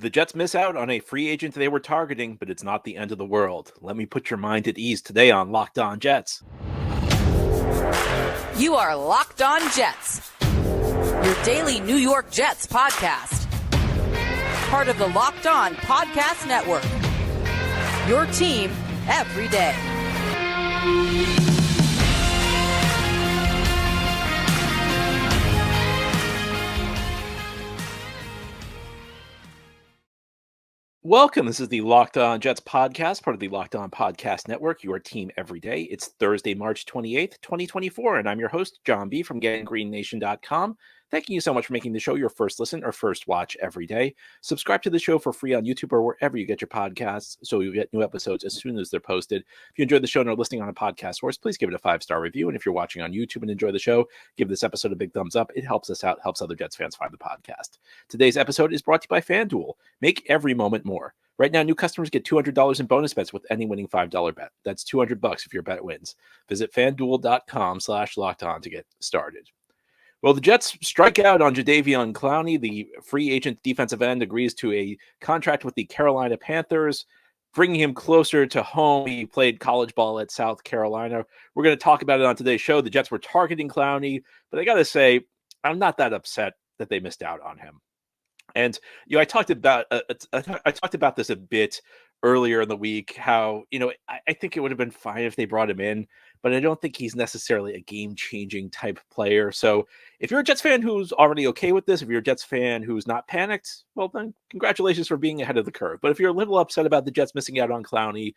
The Jets miss out on a free agent they were targeting, but it's not the end of the world. Let me put your mind at ease today on Locked On Jets. You are Locked On Jets, your daily New York Jets podcast. Part of the Locked On Podcast Network, your team every day. Welcome. This is the Locked On Jets podcast, part of the Locked On Podcast Network, your team every day. It's Thursday, March 28th, 2024, and I'm your host, John B. from GettingGreenNation.com. Thanking you so much for making the show your first listen or first watch every day. Subscribe to the show for free on YouTube or wherever you get your podcasts so you get new episodes as soon as they're posted. If you enjoyed the show and are listening on a podcast source, please give it a 5-star review. And if you're watching on YouTube and enjoy the show, give this episode a big thumbs up. It helps us out, helps other Jets fans find the podcast. Today's episode is brought to you by FanDuel. Make every moment more. Right now, new customers get $200 in bonus bets with any winning $5 bet. That's $200 if your bet wins. Visit FanDuel.com/lockedon to get started. Well, the Jets strike out on Jadeveon Clowney. The free agent defensive end agrees to a contract with the Carolina Panthers, bringing him closer to home. He played college ball at South Carolina. We're going to talk about it on today's show. The Jets were targeting Clowney, but I got to say, I'm not that upset that they missed out on him. And I talked about this a bit earlier in the week. How I think it would have been fine if they brought him in, but I don't think he's necessarily a game-changing type player. So if you're a Jets fan who's already okay with this, if you're a Jets fan who's not panicked, well then congratulations for being ahead of the curve. But if you're a little upset about the Jets missing out on Clowney,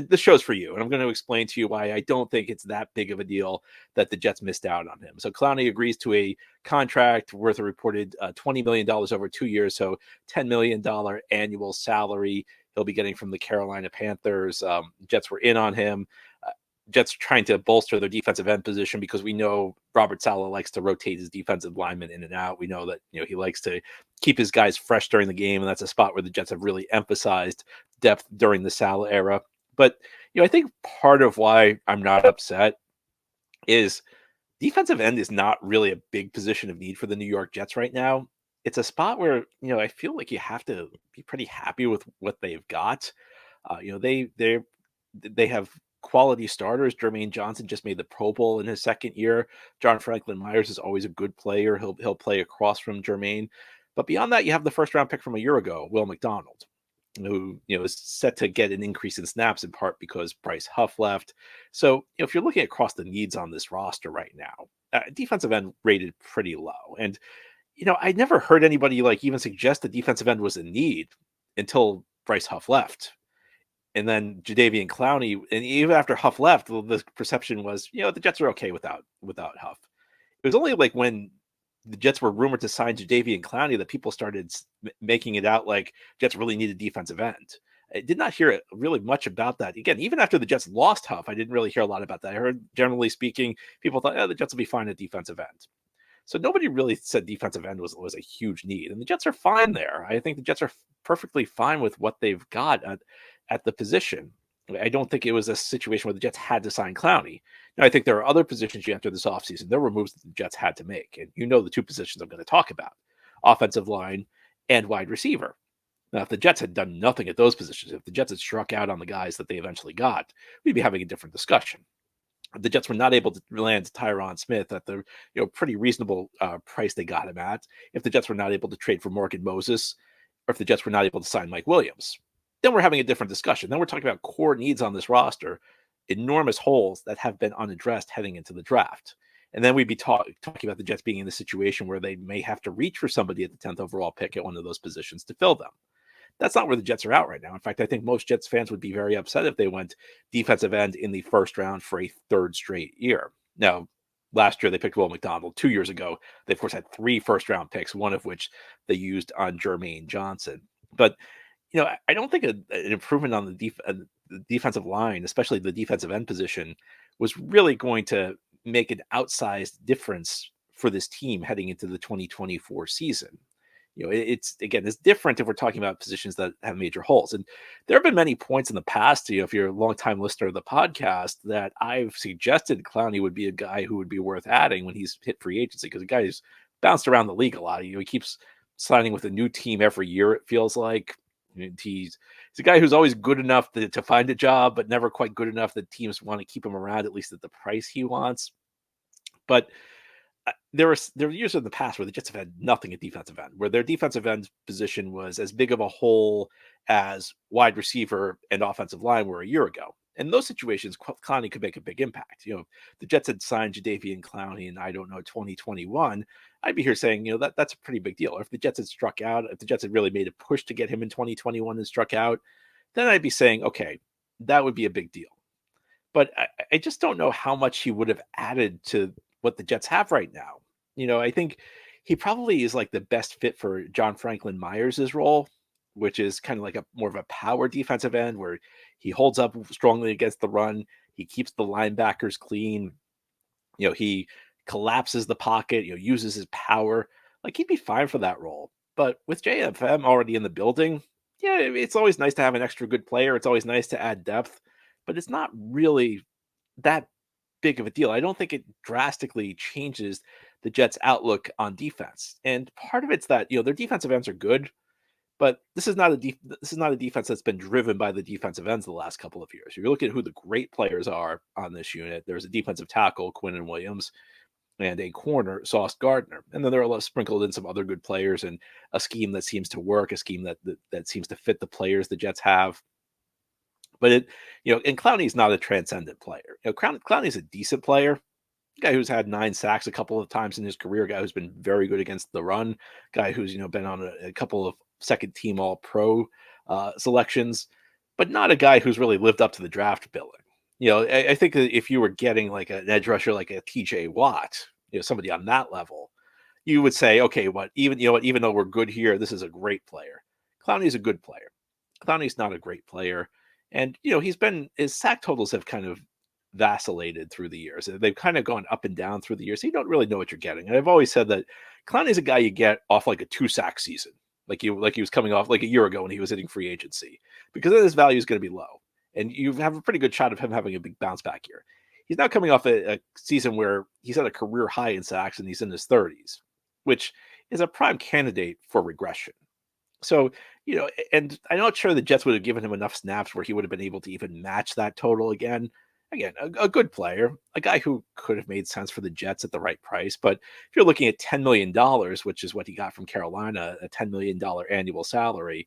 this show's for you, and I'm going to explain to you why I don't think it's that big of a deal that the Jets missed out on him. So Clowney agrees to a contract worth a reported $20 million over 2 years, so $10 million annual salary he'll be getting from the Carolina Panthers. Jets were in on him. Jets trying to bolster their defensive end position because we know Robert Saleh likes to rotate his defensive linemen in and out. We know that he likes to keep his guys fresh during the game, and that's a spot where the Jets have really emphasized depth during the Saleh era. But I think part of why I'm not upset is defensive end is not really a big position of need for the New York Jets right now. It's a spot where I feel like you have to be pretty happy with what they've got. They have quality starters. Jermaine Johnson just made the Pro Bowl in his second year. John Franklin Myers is always a good player. He'll play across from Jermaine. But beyond that, you have the first round pick from a year ago, Will McDonald, who is set to get an increase in snaps in part because Bryce Huff left. So if you're looking across the needs on this roster right now, defensive end rated pretty low. And I never heard anybody even suggest the defensive end was a need until Bryce Huff left. And then Jadeveon Clowney, and even after Huff left, the perception was, the Jets are okay without Huff. It was only when the Jets were rumored to sign Jadeveon Clowney that people started making it out like Jets really needed defensive end. I did not hear really much about that. Again, even after the Jets lost Huff, I didn't really hear a lot about that. I heard, generally speaking, people thought, the Jets will be fine at defensive end. So nobody really said defensive end was a huge need. And the Jets are fine there. I think the Jets are perfectly fine with what they've got at the position. I don't think it was a situation where the Jets had to sign Clowney. Now, I think there are other positions you enter this offseason. There were moves that the Jets had to make. And the two positions I'm going to talk about, offensive line and wide receiver. Now, if the Jets had done nothing at those positions, if the Jets had struck out on the guys that they eventually got, we'd be having a different discussion. If the Jets were not able to land Tyron Smith at the pretty reasonable price they got him at, if the Jets were not able to trade for Morgan Moses, or if the Jets were not able to sign Mike Williams, then we're having a different discussion. Then we're talking about core needs on this roster, enormous holes that have been unaddressed heading into the draft. And then we'd be talking about the Jets being in a situation where they may have to reach for somebody at the 10th overall pick at one of those positions to fill them. That's not where the Jets are at right now. In fact, I think most Jets fans would be very upset if they went defensive end in the first round for a third straight year. Now, last year they picked Will McDonald. 2 years ago, they of course had 3 first-round picks, one of which they used on Jermaine Johnson. But I don't think an improvement on the defensive line, especially the defensive end position, was really going to make an outsized difference for this team heading into the 2024 season. It's different if we're talking about positions that have major holes. And there have been many points in the past, if you're a longtime listener of the podcast, that I've suggested Clowney would be a guy who would be worth adding when he's hit free agency, because the guy has bounced around the league a lot. He keeps signing with a new team every year, it feels like. He's a guy who's always good enough to find a job, but never quite good enough that teams want to keep him around, at least at the price he wants. But there were years in the past where the Jets have had nothing at defensive end, where their defensive end position was as big of a hole as wide receiver and offensive line were a year ago. In those situations, Clowney could make a big impact. The Jets had signed Jadeveon Clowney in, I don't know, 2021. I'd be here saying, that's a pretty big deal. Or if the Jets had struck out, if the Jets had really made a push to get him in 2021 and struck out, then I'd be saying, okay, that would be a big deal. But I just don't know how much he would have added to what the Jets have right now. I think he probably is like the best fit for John Franklin Myers' role, which is kind of like a more of a power defensive end where he holds up strongly against the run. He keeps the linebackers clean. He collapses the pocket, uses his power. Like he'd be fine for that role. But with JFM already in the building, yeah, it's always nice to have an extra good player. It's always nice to add depth, but it's not really that big of a deal. I don't think it drastically changes the Jets' outlook on defense. And part of it's that, their defensive ends are good, but this is not a defense that's been driven by the defensive ends the last couple of years. If you look at who the great players are on this unit, there's a defensive tackle, Quinnen Williams, and a corner, Sauce Gardner. And then there are sprinkled in some other good players and a scheme that seems to work, a scheme that seems to fit the players the Jets have. But and Clowney's not a transcendent player. Clowney's a decent player, guy who's had 9 sacks a couple of times in his career, guy who's been very good against the run, guy who's been on a couple of second team All Pro selections, but not a guy who's really lived up to the draft billing. I think that if you were getting like an edge rusher like a TJ Watt, somebody on that level, you would say, okay, even though we're good here, this is a great player. Clowney's a good player. Clowney's not a great player. And, his sack totals have kind of vacillated through the years. They've kind of gone up and down through the years. So you don't really know what you're getting. And I've always said that Clowney's a guy you get off like a 2-sack season, like he was coming off like a year ago when he was hitting free agency, because then his value is going to be low. And you have a pretty good shot of him having a big bounce back year. He's now coming off a season where he's at a career high in sacks and he's in his 30s, which is a prime candidate for regression. So, and I'm not sure the Jets would have given him enough snaps where he would have been able to even match that total again. Again, a good player, a guy who could have made sense for the Jets at the right price. But if you're looking at $10 million, which is what he got from Carolina, a $10 million annual salary,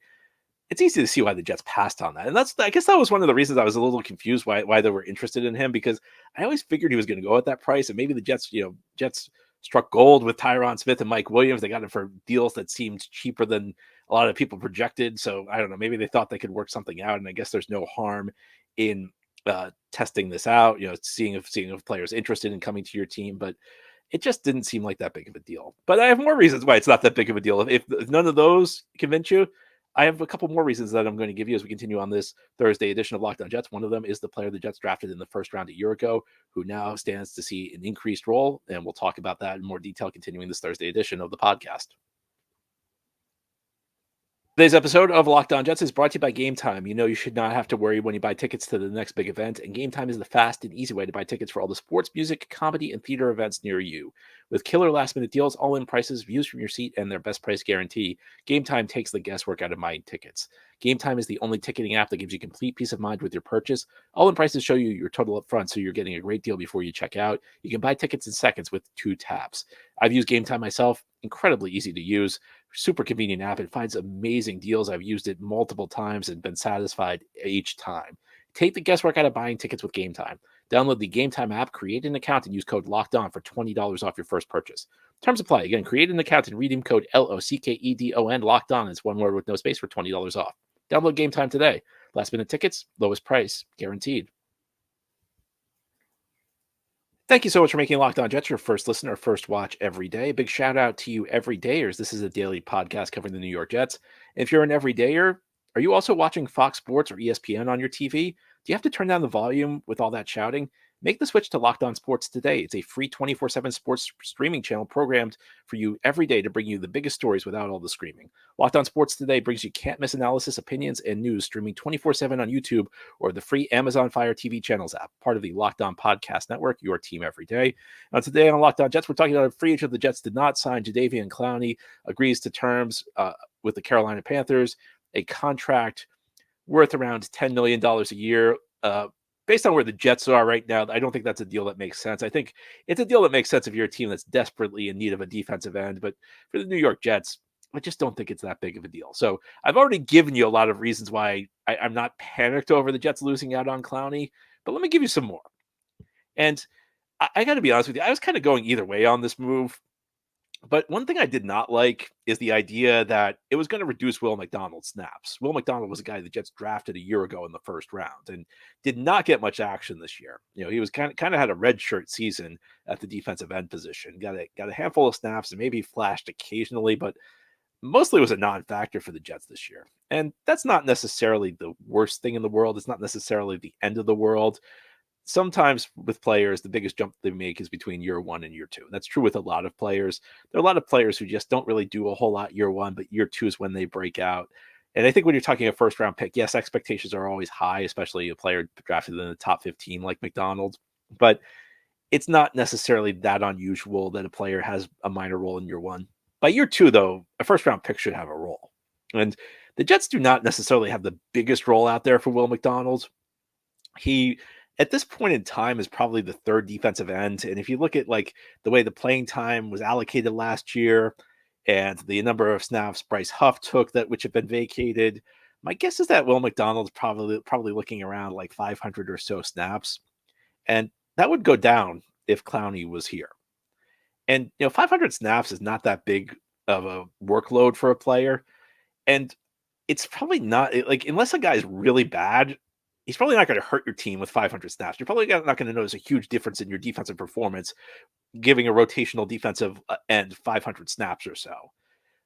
it's easy to see why the Jets passed on that. And I guess that was one of the reasons I was a little confused why they were interested in him, because I always figured he was going to go at that price. And maybe the Jets struck gold with Tyron Smith and Mike Williams. They got it for deals that seemed cheaper than a lot of people projected. So I don't know, maybe they thought they could work something out. And I guess there's no harm in testing this out, seeing if players interested in coming to your team, but it just didn't seem like that big of a deal. But I have more reasons why it's not that big of a deal. If none of those convince you, I have a couple more reasons that I'm going to give you as we continue on this Thursday edition of Locked On Jets. One of them is the player the Jets drafted in the first round a year ago, who now stands to see an increased role. And we'll talk about that in more detail continuing this Thursday edition of the podcast. Today's episode of Locked On Jets is brought to you by Gametime. You should not have to worry when you buy tickets to the next big event, and Gametime is the fast and easy way to buy tickets for all the sports, music, comedy, and theater events near you. With killer last-minute deals, all-in prices, views from your seat, and their best price guarantee, Gametime takes the guesswork out of buying tickets. Gametime is the only ticketing app that gives you complete peace of mind with your purchase. All-in prices show you your total up front, so you're getting a great deal before you check out. You can buy tickets in seconds with 2 taps. I've used Gametime myself. Incredibly easy to use. Super convenient app. It finds amazing deals. I've used it multiple times and been satisfied each time. Take the guesswork out of buying tickets with Gametime. Download the Gametime app, create an account, and use code LOCKEDON for $20 off your first purchase. Terms apply. Again, create an account and redeem code LOCKEDON, locked on. It's one word with no space for $20 off. Download Gametime today. Last minute tickets, lowest price, guaranteed. Thank you so much for making Locked On Jets your first listen or first watch every day. Big shout out to you everydayers. This is a daily podcast covering the New York Jets. And if you're an everydayer, are you also watching Fox Sports or ESPN on your TV? Do you have to turn down the volume with all that shouting? Make the switch to Locked On Sports today. It's a free 24/7 sports streaming channel programmed for you every day to bring you the biggest stories without all the screaming. Locked On Sports today brings you can't-miss analysis, opinions, and news streaming 24/7 on YouTube or the free Amazon Fire TV channels app, part of the Locked On Podcast Network, your team every day. Now, today on Locked On Jets, we're talking about a free agent the Jets did not sign. Jadeveon Clowney agrees to terms with the Carolina Panthers, a contract worth around $10 million a year. Based on where the Jets are right now, I don't think that's a deal that makes sense. I think it's a deal that makes sense if you're a team that's desperately in need of a defensive end. But for the New York Jets, I just don't think it's that big of a deal. So I've already given you a lot of reasons why I'm not panicked over the Jets losing out on Clowney. But let me give you some more. And I got to be honest with you, I was kind of going either way on this move. But one thing I did not like is the idea that it was going to reduce Will McDonald's snaps. Will McDonald was a guy the Jets drafted a year ago in the first round and did not get much action this year. He was kind of had a red shirt season at the defensive end position. Got a handful of snaps and maybe flashed occasionally, but mostly was a non-factor for the Jets this year. And that's not necessarily the worst thing in the world. It's not necessarily the end of the world. Sometimes with players, the biggest jump they make is between year one and year two. That's true with a lot of players. There are a lot of players who just don't really do a whole lot year one, but year two is when they break out. And I think when you're talking a first round pick, yes, expectations are always high, especially a player drafted in the top 15 like McDonald. But it's not necessarily that unusual that a player has a minor role in year one. By year two, though, a first round pick should have a role. And the Jets do not necessarily have the biggest role out there for Will McDonald. He, at this point in time, is probably the third defensive end. And if you look at like the way the playing time was allocated last year and the number of snaps Bryce Huff took that which have been vacated, my guess is that Will McDonald's probably looking around like 500 or so snaps. And that would go down if Clowney was here. And 500 snaps is not that big of a workload for a player. And it's probably not like, unless a guy's really bad, he's probably not going to hurt your team with 500 snaps. You're probably not going to notice a huge difference in your defensive performance giving a rotational defensive end 500 snaps or so.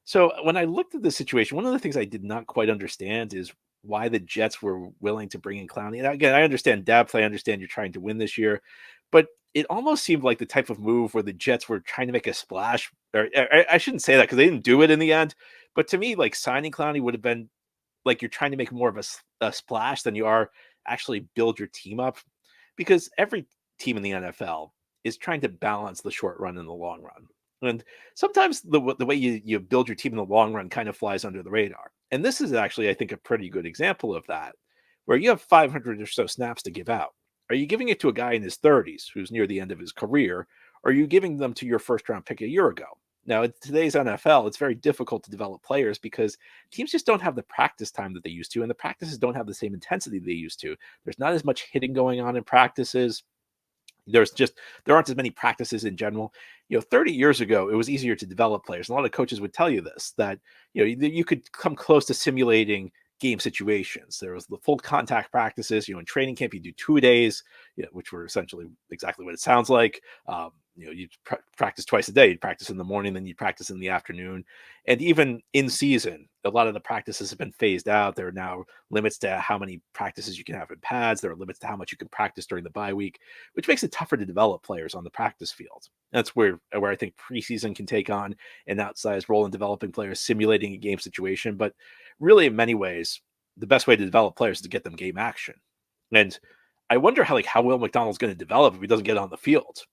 So when I looked at this situation, one of the things I did not quite understand is why the Jets were willing to bring in Clowney. And again, I understand depth. I understand you're trying to win this year, but it almost seemed like the type of move where the Jets were trying to make a splash. Or I shouldn't say that because they didn't do it in the end. But to me, like signing Clowney would have been like you're trying to make more of a splash than you are actually build your team up, because every team in the NFL is trying to balance the short run and the long run. And sometimes the way you build your team in the long run kind of flies under the radar. And this is actually, I think, a pretty good example of that, where you have 500 or so snaps to give out. Are you giving it to a guy in his 30s who's near the end of his career? Or are you giving them to your first round pick a year ago? Now, in today's NFL, it's very difficult to develop players because teams just don't have the practice time that they used to, and the practices don't have the same intensity they used to. There's not as much hitting going on in practices. There aren't as many practices in general. 30 years ago, it was easier to develop players. A lot of coaches would tell you this, that you could come close to simulating game situations. There was the full contact practices. In training camp, you do 2 days, which were essentially exactly what it sounds like. You'd practice twice a day. You'd practice in the morning, then you'd practice in the afternoon. And even in season, a lot of the practices have been phased out. There are now limits to how many practices you can have in pads. There are limits to how much you can practice during the bye week, which makes it tougher to develop players on the practice field. That's where I think preseason can take on an outsized role in developing players, simulating a game situation. But really, in many ways, the best way to develop players is to get them game action. And I wonder how Will McDonald's going to develop if he doesn't get on the field.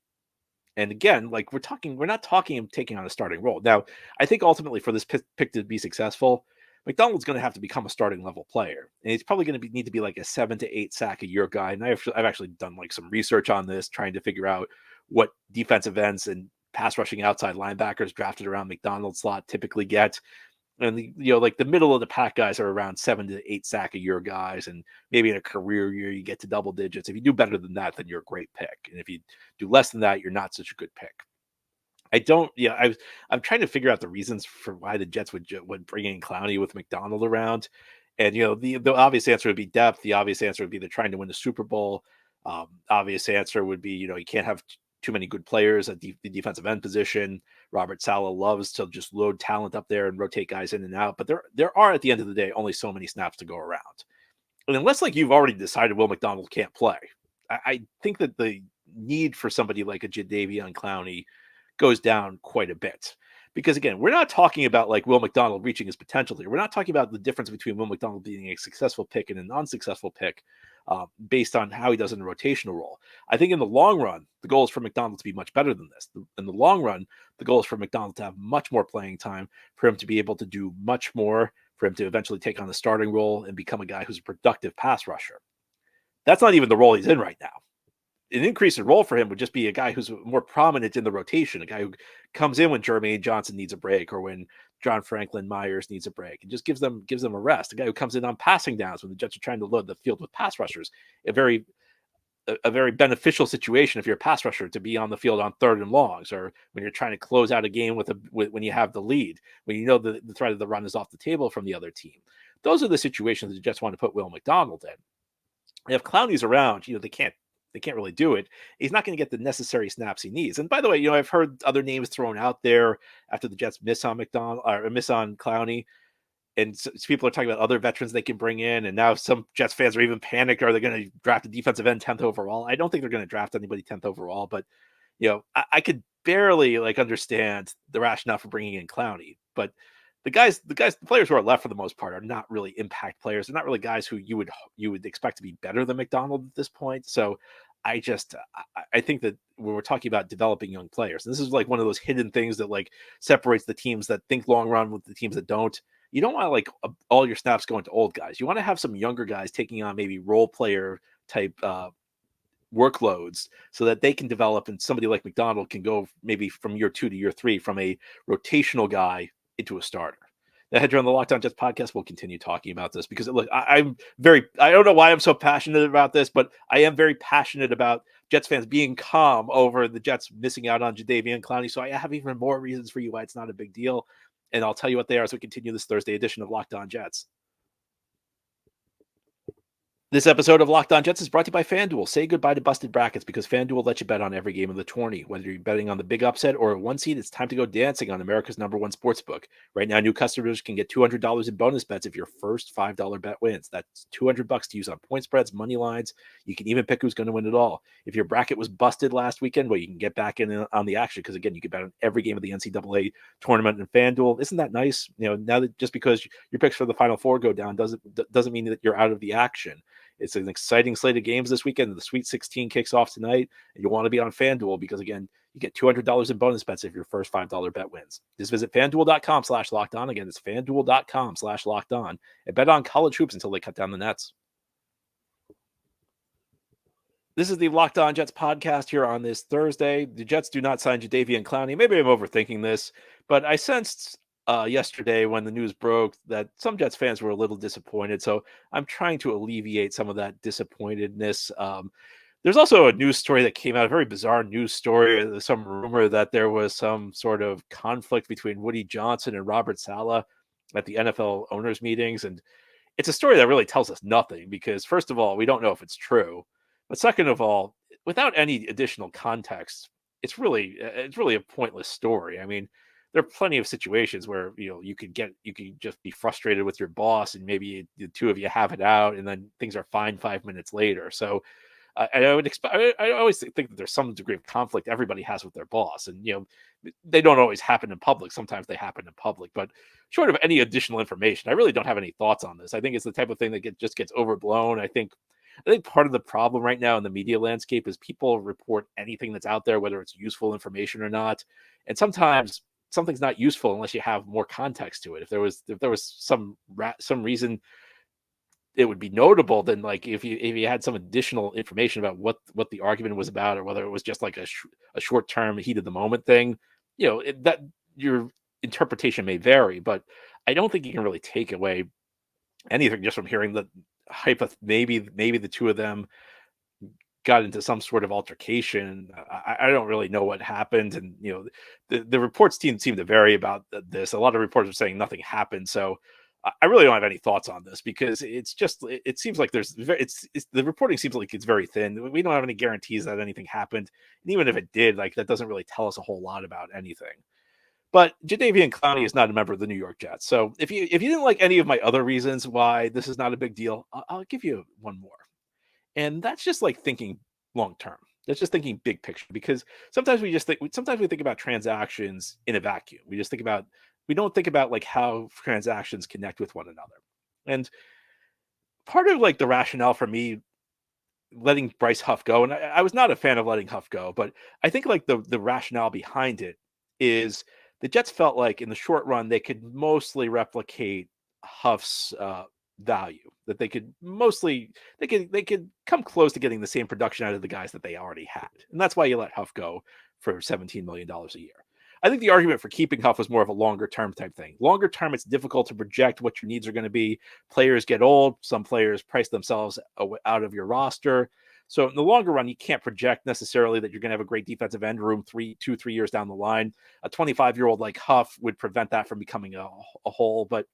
And again, like we're not talking him taking on a starting role. Now, I think ultimately for this pick to be successful, McDonald's going to have to become a starting level player. And he's probably going to need to be like a 7 to 8 sack a year guy. And I've actually done like some research on this, trying to figure out what defensive ends and pass rushing outside linebackers drafted around McDonald's slot typically get. And like the middle of the pack guys are around 7 to 8 sack a year guys, and maybe in a career year you get to double digits. If you do better than that, then you're a great pick, and if you do less than that, you're not such a good pick. I'm trying to figure out the reasons for why the Jets would bring in Clowney with McDonald around, and the obvious answer would be depth. The obvious answer would be they're trying to win the Super Bowl. Obvious answer would be you can't have too many good players at the defensive end position. Robert Saleh loves to just load talent up there and rotate guys in and out. But there are, at the end of the day, only so many snaps to go around. And unless you've already decided Will McDonald can't play, I think that the need for somebody like a Jadeveon Clowney goes down quite a bit. Because again, we're not talking about like Will McDonald reaching his potential here. We're not talking about the difference between Will McDonald being a successful pick and a non-successful pick based on how he does in a rotational role. I think in the long run, the goal is for McDonald to be much better than this. In the long run, the goal is for McDonald to have much more playing time, for him to be able to do much more, for him to eventually take on the starting role and become a guy who's a productive pass rusher. That's not even the role he's in right now. An increase in role for him would just be a guy who's more prominent in the rotation, a guy who comes in when Jermaine Johnson needs a break or when John Franklin Myers needs a break and just gives them a rest. A guy who comes in on passing downs when the Jets are trying to load the field with pass rushers. A very beneficial situation if you're a pass rusher to be on the field on 3rd and longs, or when you're trying to close out a game when you have the lead, when you know the threat of the run is off the table from the other team. Those are the situations that the Jets want to put Will McDonald in. And if Clowney's around, they can't really do it. He's not going to get the necessary snaps he needs. And by the way, I've heard other names thrown out there after the Jets miss on McDonald or miss on Clowney. And so people are talking about other veterans they can bring in. And now some Jets fans are even panicked. Are they going to draft a defensive end 10th overall? I don't think they're going to draft anybody 10th overall, but I could barely understand the rationale for bringing in Clowney, but the players who are left for the most part are not really impact players. They're not really guys who you would expect to be better than McDonald at this point. So I think that when we're talking about developing young players, and this is like one of those hidden things that like separates the teams that think long run with the teams that don't. You don't want all your snaps going to old guys. You want to have some younger guys taking on maybe role player type workloads so that they can develop, and somebody like McDonald can go maybe from year 2 to year 3 from a rotational guy into a starter. The head on the Locked On Jets podcast will continue talking about this because look, I don't know why I'm so passionate about this, but I am very passionate about Jets fans being calm over the Jets missing out on Jadeveon Clowney. So I have even more reasons for you why it's not a big deal. And I'll tell you what they are as we continue this Thursday edition of Locked On Jets. This episode of Locked On Jets is brought to you by FanDuel. Say goodbye to busted brackets because FanDuel lets you bet on every game of the tourney. Whether you're betting on the big upset or a one seed, it's time to go dancing on America's #1 sportsbook. Right now, new customers can get $200 in bonus bets if your first $5 bet wins. That's $200 to use on point spreads, money lines. You can even pick who's going to win it all. If your bracket was busted last weekend, well, you can get back in on the action because, again, you can bet on every game of the NCAA tournament in FanDuel. Isn't that nice? Now that just because your picks for the Final Four go down doesn't mean that you're out of the action. It's an exciting slate of games this weekend. The Sweet 16 kicks off tonight, and you'll want to be on FanDuel because, again, you get $200 in bonus bets if your first $5 bet wins. Just visit FanDuel.com/lockedon. Again, it's FanDuel.com/lockedon. And bet on college hoops until they cut down the nets. This is the Locked On Jets podcast here on this Thursday. The Jets do not sign Jadeveon Clowney. Maybe I'm overthinking this, but I sensed yesterday when the news broke that some Jets fans were a little disappointed. So I'm trying to alleviate some of that disappointedness. There's also a news story that came out, a very bizarre news story, some rumor that there was some sort of conflict between Woody Johnson and Robert Saleh at the NFL owners meetings. And it's a story that really tells us nothing because, first of all, we don't know if it's true. But second of all, without any additional context, it's really a pointless story. I mean, there are plenty of situations where you could just be frustrated with your boss and maybe the two of you have it out and then things are fine 5 minutes later. So I would expect. I always think that there's some degree of conflict everybody has with their boss, and they don't always happen in public. Sometimes they happen in public, but short of any additional information, I really don't have any thoughts on this. I think it's the type of thing that just gets overblown. I think part of the problem right now in the media landscape is people report anything that's out there, whether it's useful information or not, and sometimes something's not useful unless you have more context to it. If there was some reason it would be notable, then like if you had some additional information about what the argument was about, or whether it was just like a short term heat of the moment thing, that your interpretation may vary. But I don't think you can really take away anything just from hearing the hype of maybe the two of them got into some sort of altercation. I don't really know what happened. And, the reports seem to vary about this. A lot of reports are saying nothing happened. So I really don't have any thoughts on this because it's just, it seems like the reporting seems like it's very thin. We don't have any guarantees that anything happened. And even if it did, like that doesn't really tell us a whole lot about anything. But Jadeveon Clowney is not a member of the New York Jets. So if you didn't like any of my other reasons why this is not a big deal, I'll give you one more. And that's just like thinking long term. That's just thinking big picture, because sometimes we think about transactions in a vacuum. We don't think about like how transactions connect with one another. And part of like the rationale for me letting Bryce Huff go, and I was not a fan of letting Huff go, but I think like the rationale behind it is the Jets felt like in the short run they could mostly replicate Huff's value. That they could come close to getting the same production out of the guys that they already had, and that's why you let Huff go for $17 million a year. I think the argument for keeping Huff was more of a longer term type thing. Longer term, it's difficult to project what your needs are going to be. Players get old. Some players price themselves out of your roster. So in the longer run, you can't project necessarily that you're going to have a great defensive end room 3 years down the line. A 25-year-old like Huff would prevent that from becoming a whole. But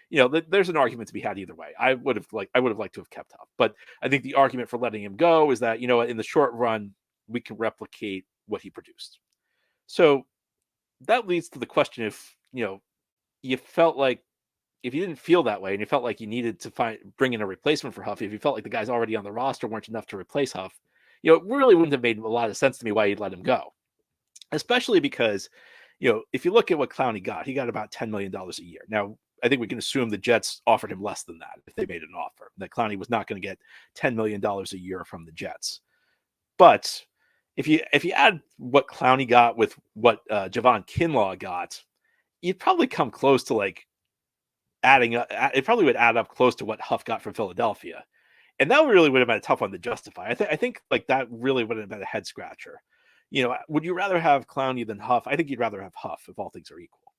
there's an argument to be had either way. I would have liked to have kept Huff, but I think the argument for letting him go is that in the short run we can replicate what he produced. So that leads to the question: if you felt like, if you didn't feel that way and you felt like you needed to bring in a replacement for Huff, if you felt like the guys already on the roster weren't enough to replace Huff, it really wouldn't have made a lot of sense to me why you'd let him go. Especially because, if you look at what Clowney got, he got about $10 million a year. Now, I think we can assume the Jets offered him less than that if they made an offer, that Clowney was not going to get $10 million a year from the Jets. But if you add what Clowney got with what Jadeveon Clowney got, you'd probably come close to like adding up. It probably would add up close to what Huff got from Philadelphia, and that really would have been a tough one to justify. I think like that really would have been a head scratcher. Would you rather have Clowney than Huff? I think you'd rather have Huff if all things are equal.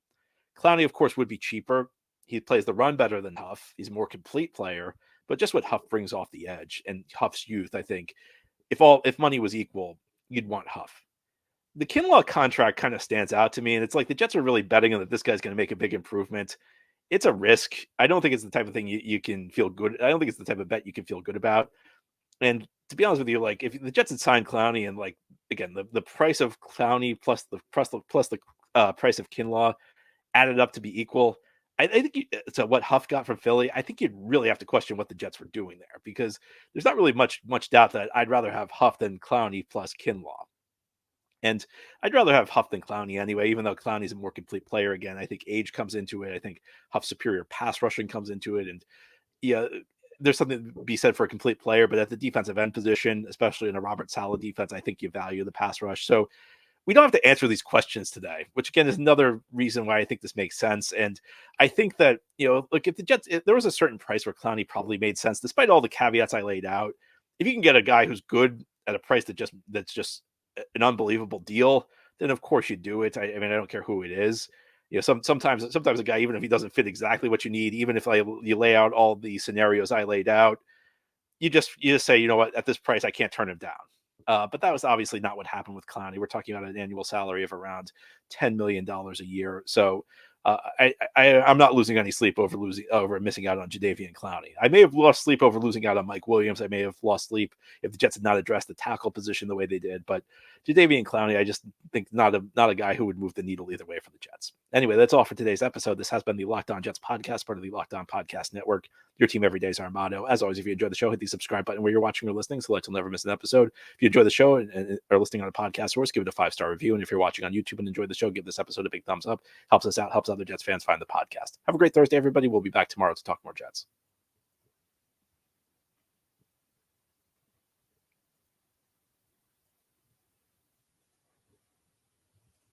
Clowney, of course, would be cheaper. He plays the run better than Huff. He's a more complete player, but just what Huff brings off the edge and Huff's youth, I think if money was equal, you'd want Huff. The Kinlaw contract kind of stands out to me, and it's like the Jets are really betting on that this guy's going to make a big improvement. It's a risk. I don't think it's the type of thing you can feel good. I don't think it's the type of bet you can feel good about. And to be honest with you, like if the Jets had signed Clowney and like again the price of Clowney plus the price of Kinlaw added up to be equal, I think so. What Huff got from Philly, I think you'd really have to question what the Jets were doing there, because there's not really much doubt that I'd rather have Huff than Clowney plus Kinlaw. And I'd rather have Huff than Clowney anyway, even though Clowney's a more complete player. Again, I think age comes into it. I think Huff's superior pass rushing comes into it. And there's something to be said for a complete player, but at the defensive end position, especially in a Robert Saleh defense, I think you value the pass rush. So we don't have to answer these questions today, which again is another reason why I think this makes sense. And I think that, look, if the Jets, there was a certain price where Clowney probably made sense, despite all the caveats I laid out. If you can get a guy who's good at a price that's just an unbelievable deal, then of course you do it. I mean, I don't care who it is. Sometimes a guy, even if he doesn't fit exactly what you need, even if you lay out all the scenarios I laid out, you just say, you know what, at this price, I can't turn him down. But that was obviously not what happened with Clowney. We're talking about an annual salary of around $10 million a year. So I'm not losing any sleep over missing out on Jadeveon Clowney. I may have lost sleep over losing out on Mike Williams. I may have lost sleep if the Jets had not addressed the tackle position the way they did. But Jadeveon Clowney, I just think not a guy who would move the needle either way for the Jets. Anyway, that's all for today's episode. This has been the Locked On Jets podcast, part of the Locked On Podcast Network. Your team every day is our motto. As always, if you enjoy the show, hit the subscribe button where you're watching or listening so that you'll never miss an episode. If you enjoy the show and are listening on a podcast source, give it a 5-star review. And if you're watching on YouTube and enjoy the show, give this episode a big thumbs up. Helps us out, helps other Jets fans find the podcast. Have a great Thursday, everybody. We'll be back tomorrow to talk more Jets.